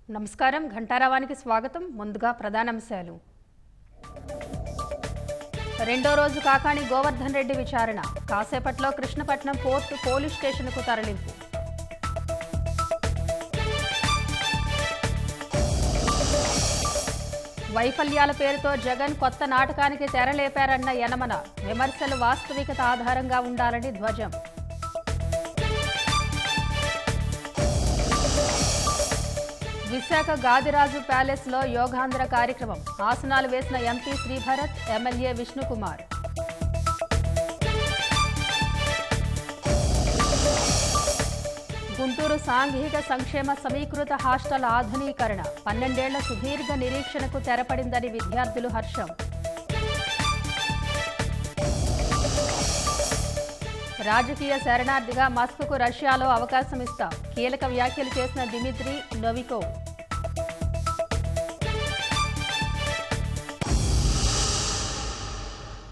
నమస్కారం. ఘంటారావానికి స్వాగతం. ముందుగా ప్రధానాంశాలు. రెండో రోజు కాకాణి గోవర్ధన్ రెడ్డి విచారణ. కాసేపట్లో కృష్ణపట్నం పోర్టు పోలీస్ స్టేషన్కు తరలింపు. వైఫల్యాల పేరుతో జగన్ కొత్త నాటకానికి తెరలేపారన్న యనమల. విమర్శలు వాస్తవికత ఆధారంగా ఉండాలని ధ్వజం. విశాఖ గాదిరాజు ప్యాలెస్లో యోగాంధ్ర కార్యక్రమం. ఆసనాలు వేసిన ఎంపీ శ్రీభరత్, ఎమ్మెల్యే విష్ణుకుమార్. గుంటూరు సాంఘిక సంక్షేమ సమీకృత హాస్టల్ ఆధునీకరణ. 12 ఏళ్ల సుదీర్ఘ నిరీక్షణకు తెరపడిందని విద్యార్థులు హర్షం. రాజకీయ శరణార్థిగా మస్క్కు రష్యాలో అవకాశం ఇస్తాం. కీలక వ్యాఖ్యలు చేసిన దిమిత్రీ నోవికోవ్.